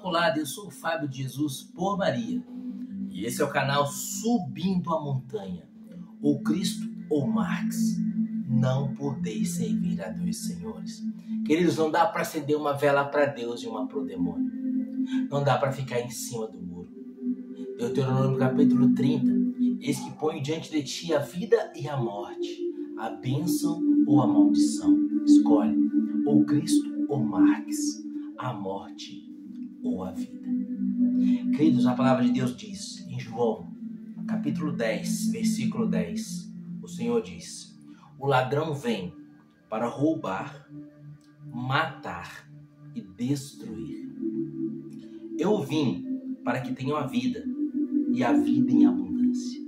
Imaculada, eu sou o Fábio de Jesus por Maria. E esse é o canal Subindo a Montanha. Ou Cristo ou Marx. Não podeis servir a dois senhores. Queridos, não dá para acender uma vela para Deus e uma para o demônio. Não dá para ficar em cima do muro. Deuteronômio capítulo 30. Eis que ponho diante de ti a vida e a morte, a bênção ou a maldição. Escolhe, ou Cristo ou Marx, a morte ou a vida. Queridos, a palavra de Deus diz em João, capítulo 10, versículo 10, o Senhor diz: o ladrão vem para roubar, matar e destruir. Eu vim para que tenham a vida e a vida em abundância.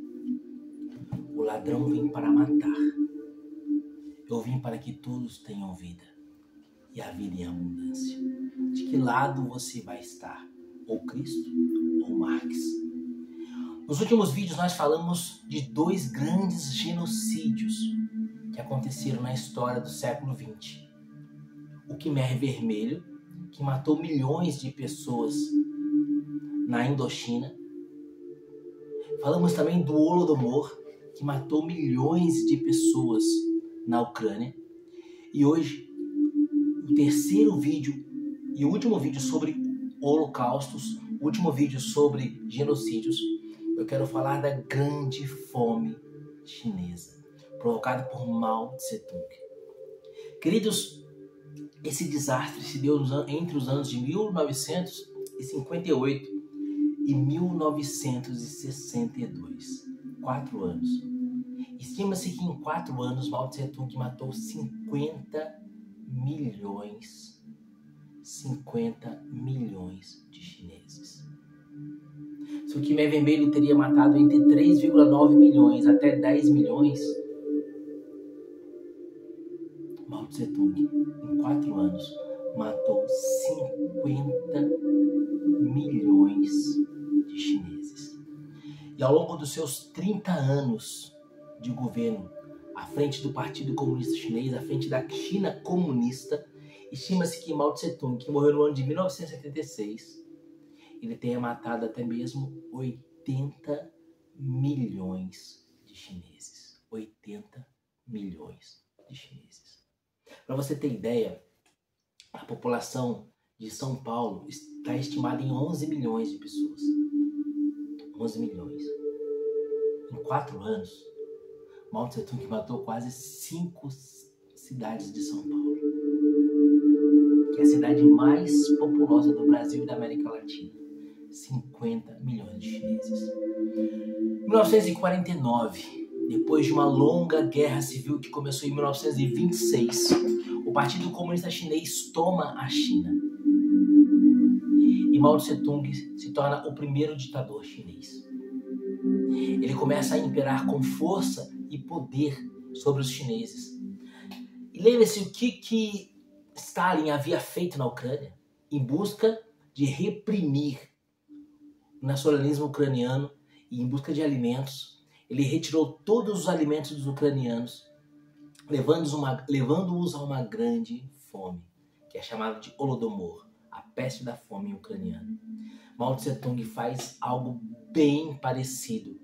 O ladrão vem para matar. Eu vim para que todos tenham vida e a vida em abundância. De que lado você vai estar? Ou Cristo ou Marx? Nos últimos vídeos nós falamos de dois grandes genocídios que aconteceram na história do século XX. O Khmer Vermelho, que matou milhões de pessoas na Indochina. Falamos também do Holodomor, que matou milhões de pessoas na Ucrânia. E hoje, o terceiro vídeo e o último vídeo sobre holocaustos, o último vídeo sobre genocídios, eu quero falar da grande fome chinesa, provocada por Mao Tse-tung. Queridos, esse desastre se deu entre os anos de 1958 e 1962. 4 anos. Estima-se que em 4 anos Mao Tse-tung matou 50 milhões de chineses. Se o Khmer Vermelho teria matado entre 3,9 milhões até 10 milhões, Mao Tse-tung, em 4 anos, matou 50 milhões de chineses. E ao longo dos seus 30 anos de governo, à frente do Partido Comunista Chinês, à frente da China comunista, estima-se que Mao Tse-tung, que morreu no ano de 1976, ele tenha matado até mesmo 80 milhões de chineses. 80 milhões de chineses. Para você ter ideia, a população de São Paulo está estimada em 11 milhões de pessoas. 11 milhões. Em 4 anos, Mao Tse-tung matou quase 5 cidades de São Paulo, que é a cidade mais populosa do Brasil e da América Latina. 50 milhões de chineses. Em 1949, depois de uma longa guerra civil que começou em 1926, o Partido Comunista Chinês toma a China. E Mao Tse-tung se torna o primeiro ditador chinês. Ele começa a imperar com força e poder sobre os chineses. E lembre-se o que Stalin havia feito na Ucrânia em busca de reprimir o nacionalismo ucraniano e em busca de alimentos. Ele retirou todos os alimentos dos ucranianos, levando-os a uma grande fome, que é chamada de Holodomor, a peste da fome ucraniana. Mao Tse-tung faz algo bem parecido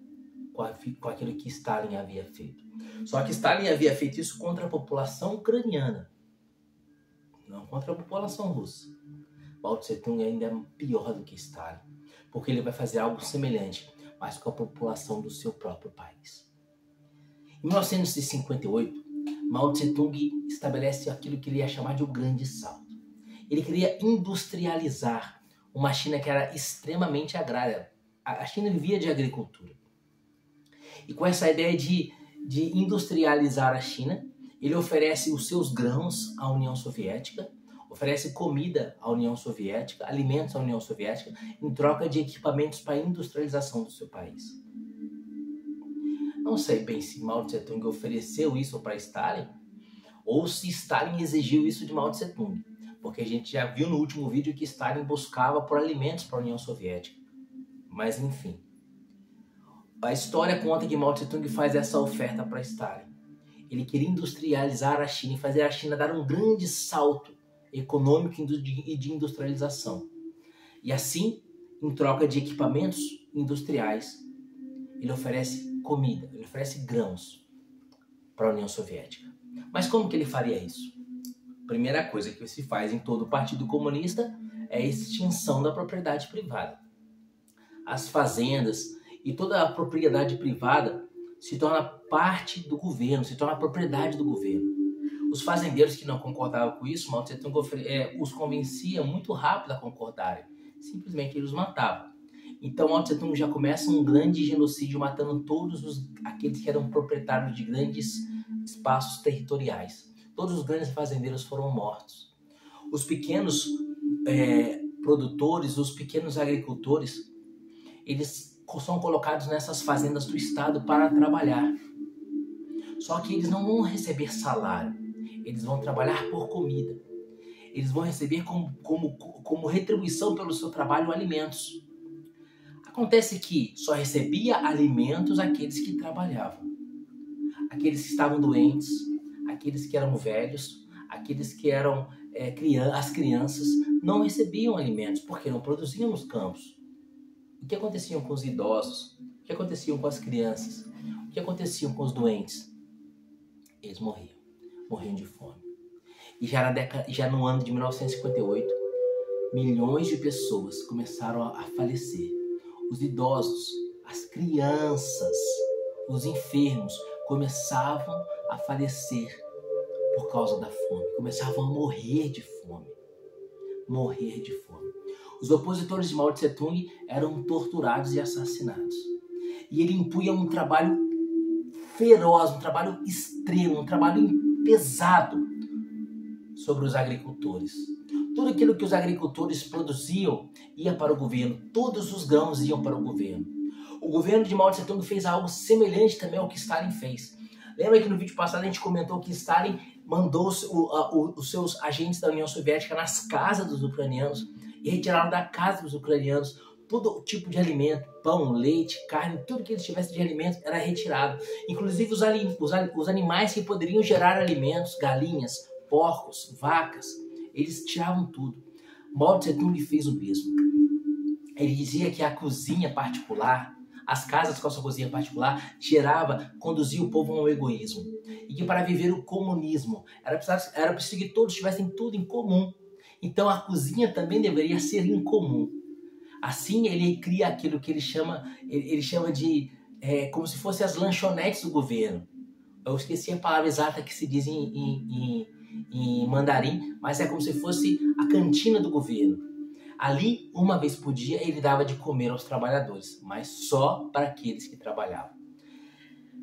com aquilo que Stalin havia feito. Só que Stalin havia feito isso contra a população ucraniana, não contra a população russa. Mao Tse-tung ainda é pior do que Stalin, porque ele vai fazer algo semelhante, mas com a população do seu próprio país. Em 1958, Mao Tse-tung estabelece aquilo que ele ia chamar de o grande salto. Ele queria industrializar uma China que era extremamente agrária. A China vivia de agricultura. E com essa ideia de industrializar a China, ele oferece os seus grãos à União Soviética, oferece comida à União Soviética, alimentos à União Soviética, em troca de equipamentos para a industrialização do seu país. Não sei bem se Mao Tse-tung ofereceu isso para Stalin, ou se Stalin exigiu isso de Mao Tse-tung, porque a gente já viu no último vídeo que Stalin buscava por alimentos para a União Soviética. Mas enfim, a história conta que Mao Tse-tung faz essa oferta para Stalin. Ele queria industrializar a China e fazer a China dar um grande salto econômico e de industrialização. E assim, em troca de equipamentos industriais, ele oferece comida, ele oferece grãos para a União Soviética. Mas como que ele faria isso? Primeira coisa que se faz em todo o Partido Comunista é a extinção da propriedade privada. As fazendas e toda a propriedade privada se torna parte do governo, se torna propriedade do governo. Os fazendeiros que não concordavam com isso, Mao Tse Tung os convencia muito rápido a concordarem. Simplesmente ele os matava. Então Mao Tse Tung já começa um grande genocídio, matando todos aqueles que eram proprietários de grandes espaços territoriais. Todos os grandes fazendeiros foram mortos. Os pequenos produtores, os pequenos agricultores, eles são colocados nessas fazendas do Estado para trabalhar. Só que eles não vão receber salário, eles vão trabalhar por comida. Eles vão receber como retribuição pelo seu trabalho alimentos. Acontece que só recebia alimentos aqueles que trabalhavam. Aqueles que estavam doentes, aqueles que eram velhos, aqueles que eram as crianças, não recebiam alimentos porque não produziam nos campos. O que acontecia com os idosos? O que acontecia com as crianças? O que acontecia com os doentes? Eles morriam de fome. E já no ano de 1958, milhões de pessoas começaram a falecer. Os idosos, as crianças, os enfermos começavam a falecer por causa da fome. Começavam a morrer de fome. Morrer de fome. Os opositores de Mao Tse Tung eram torturados e assassinados. E ele impunha um trabalho feroz, um trabalho extremo, um trabalho pesado sobre os agricultores. Tudo aquilo que os agricultores produziam ia para o governo. Todos os grãos iam para o governo. O governo de Mao Tse Tung fez algo semelhante também ao que Stalin fez. Lembra que no vídeo passado a gente comentou que Stalin mandou os seus agentes da União Soviética nas casas dos ucranianos e retiraram da casa dos ucranianos todo tipo de alimento, pão, leite, carne, tudo que eles tivessem de alimento era retirado. Inclusive os animais que poderiam gerar alimentos, galinhas, porcos, vacas, eles tiravam tudo. Mao Tse Tung fez o mesmo. Ele dizia que a cozinha particular, as casas com a sua cozinha particular, conduzia o povo ao egoísmo. E que para viver o comunismo era preciso que todos tivessem tudo em comum. Então a cozinha também deveria ser incomum. Assim ele cria aquilo que ele chama de como se fossem as lanchonetes do governo. Eu esqueci a palavra exata que se diz em mandarim, mas é como se fosse a cantina do governo. Ali, uma vez por dia, ele dava de comer aos trabalhadores, mas só para aqueles que trabalhavam.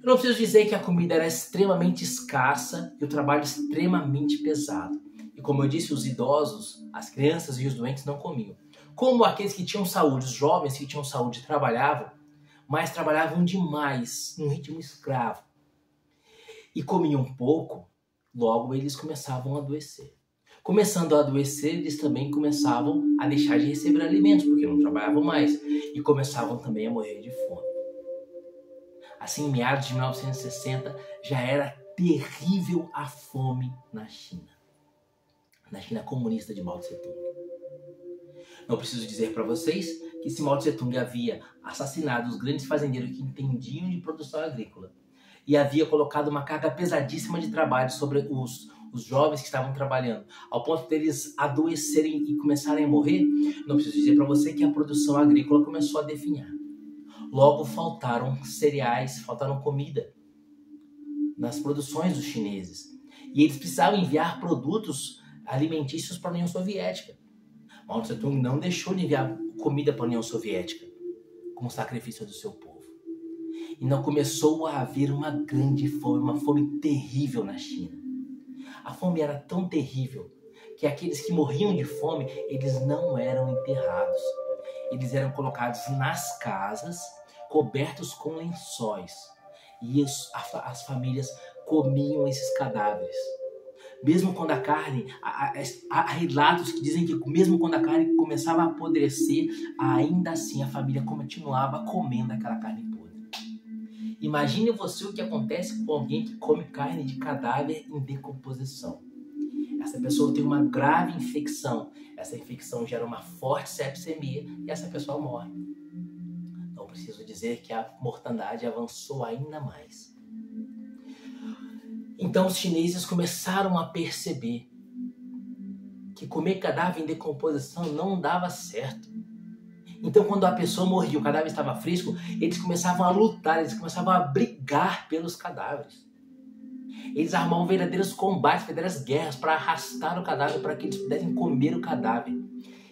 Eu não preciso dizer que a comida era extremamente escassa e o trabalho extremamente pesado. E como eu disse, os idosos, as crianças e os doentes não comiam. Como aqueles que tinham saúde, os jovens que tinham saúde trabalhavam, mas trabalhavam demais, num ritmo escravo. E comiam pouco, logo eles começavam a adoecer. Começando a adoecer, eles também começavam a deixar de receber alimentos, porque não trabalhavam mais. E começavam também a morrer de fome. Assim, em meados de 1960, já era terrível a fome na China. Na China comunista de Mao Tse Tung. Não preciso dizer para vocês que se Mao Tse Tung havia assassinado os grandes fazendeiros que entendiam de produção agrícola e havia colocado uma carga pesadíssima de trabalho sobre os jovens que estavam trabalhando, ao ponto deles adoecerem e começarem a morrer, não preciso dizer para você que a produção agrícola começou a definhar. Logo faltaram cereais, faltaram comida nas produções dos chineses. E eles precisavam enviar produtos alimentícios para a União Soviética. Mao Tse Tung não deixou de enviar comida para a União Soviética como sacrifício do seu povo. E não começou a haver uma grande fome, uma fome terrível na China. A fome era tão terrível que aqueles que morriam de fome, eles não eram enterrados. Eles eram colocados nas casas, cobertos com lençóis. E as famílias comiam esses cadáveres. Mesmo quando a carne, há relatos que dizem que mesmo quando a carne começava a apodrecer, ainda assim a família continuava comendo aquela carne podre. Imagine você o que acontece com alguém que come carne de cadáver em decomposição. essa pessoa tem uma grave infecção. Essa infecção gera uma forte sepsemia e essa pessoa morre. Não preciso dizer que a mortandade avançou ainda mais. Então os chineses começaram a perceber que comer cadáver em decomposição não dava certo. Então quando a pessoa morria, o cadáver estava fresco, eles começavam a lutar, eles começavam a brigar pelos cadáveres. Eles armavam verdadeiros combates, verdadeiras guerras para arrastar o cadáver, para que eles pudessem comer o cadáver.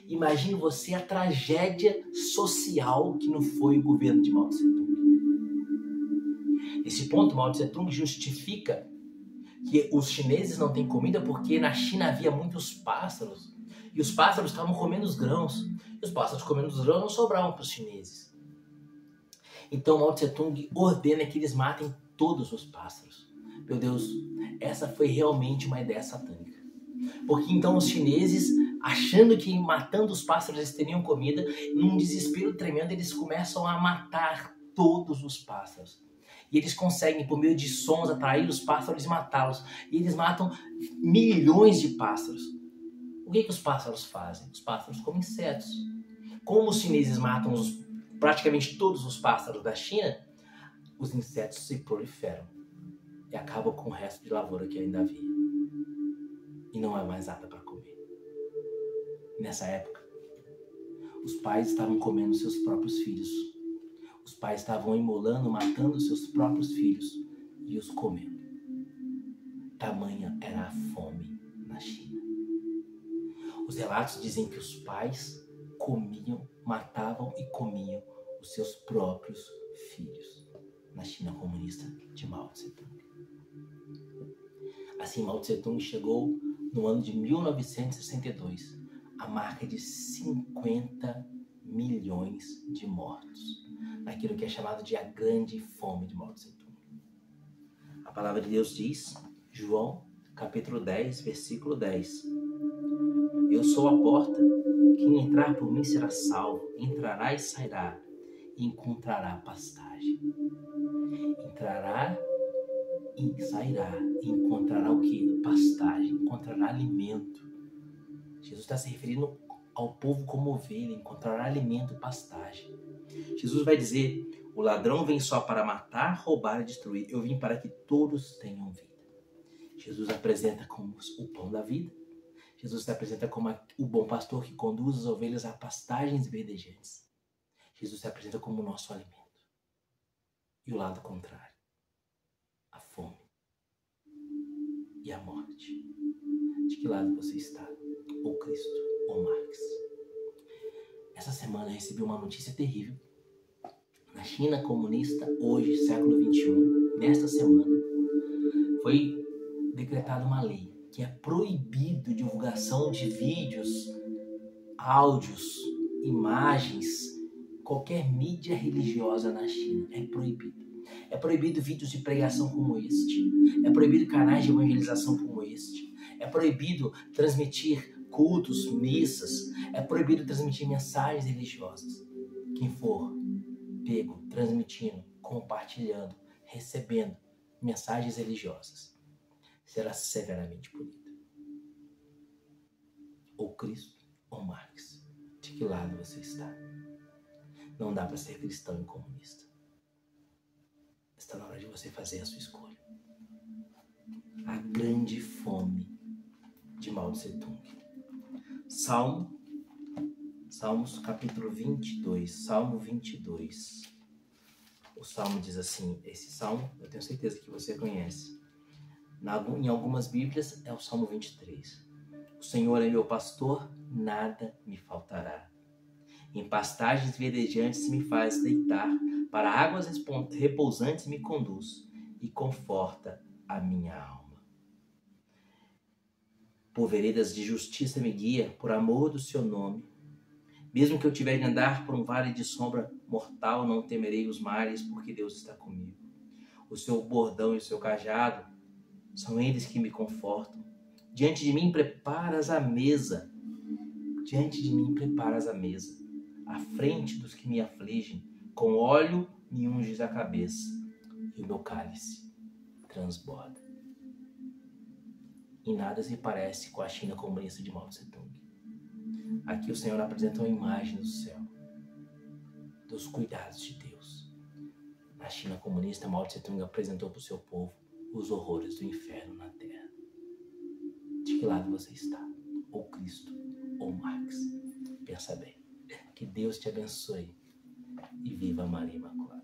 Imagine você a tragédia social que não foi o governo de Mao Tse-tung. Nesse ponto, Mao Tse-tung justifica que os chineses não têm comida porque na China havia muitos pássaros e os pássaros estavam comendo os grãos. E os pássaros comendo os grãos não sobravam para os chineses. Então Mao Tse-tung ordena que eles matem todos os pássaros. Meu Deus, essa foi realmente uma ideia satânica. Porque então os chineses, achando que matando os pássaros eles teriam comida, num desespero tremendo eles começam a matar todos os pássaros. E eles conseguem, por meio de sons, atrair os pássaros e matá-los. E eles matam milhões de pássaros. O que os pássaros fazem? Os pássaros comem insetos. Como os chineses matam praticamente todos os pássaros da China, os insetos se proliferam e acabam com o resto de lavoura que ainda havia. E não há mais nada para comer. Nessa época, os pais estavam comendo seus próprios filhos. Os pais estavam imolando, matando seus próprios filhos e os comendo. Tamanha era a fome na China. Os relatos dizem que os pais comiam, matavam e comiam os seus próprios filhos na China comunista de Mao Tse-tung. Assim, Mao Tse-tung chegou no ano de 1962 à marca de 50 milhões de mortos, naquilo que é chamado de a grande fome de Mao Tse-tung. A palavra de Deus diz, João, capítulo 10, versículo 10. Eu sou a porta, quem entrar por mim será salvo, entrará e sairá, e encontrará pastagem. Entrará e sairá, e encontrará o quê? Pastagem, encontrará alimento. Jesus está se referindo ao povo como ovelha, encontrará alimento e pastagem. Jesus vai dizer, o ladrão vem só para matar, roubar e destruir. Eu vim para que todos tenham vida. Jesus apresenta como o pão da vida. Jesus se apresenta como o bom pastor que conduz as ovelhas a pastagens verdejantes. Jesus se apresenta como o nosso alimento. E o lado contrário, a fome e a morte. De que lado você está? Ou Cristo ou Marx? Essa semana eu recebi uma notícia terrível. Na China comunista, hoje, século XXI, nesta semana, foi decretada uma lei que é proibido divulgação de vídeos, áudios, imagens, qualquer mídia religiosa na China. É proibido. É proibido vídeos de pregação como este. É proibido canais de evangelização como este. É proibido transmitir cultos, missas. É proibido transmitir mensagens religiosas. Quem for pego, transmitindo, compartilhando, recebendo mensagens religiosas, será severamente punido. Ou Cristo ou Marx. De que lado você está? Não dá para ser cristão e comunista. Está na hora de você fazer a sua escolha. A grande fome de Mao Tse-tung. Salmos capítulo 22, Salmo 22. O Salmo diz assim, esse Salmo eu tenho certeza que você conhece. Em algumas Bíblias é o Salmo 23. O Senhor é meu pastor, nada me faltará. Em pastagens verdejantes me faz deitar, para águas repousantes me conduz e conforta a minha alma. Por veredas de justiça me guia, por amor do seu nome. Mesmo que eu tiver de andar por um vale de sombra mortal, não temerei os mares, porque Deus está comigo. O seu bordão e o seu cajado são eles que me confortam. Diante de mim preparas a mesa. Diante de mim preparas a mesa. À frente dos que me afligem, com óleo me unges a cabeça, e o meu cálice transborda. em nada se parece com a China comunista de Mao Tse-tung. Aqui o Senhor apresenta uma imagem do céu, dos cuidados de Deus. Na China comunista, Mao Tse-tung apresentou para o seu povo os horrores do inferno na terra. De que lado você está? Ou Cristo, ou Marx? Pensa bem. Que Deus te abençoe e viva Maria Imaculada.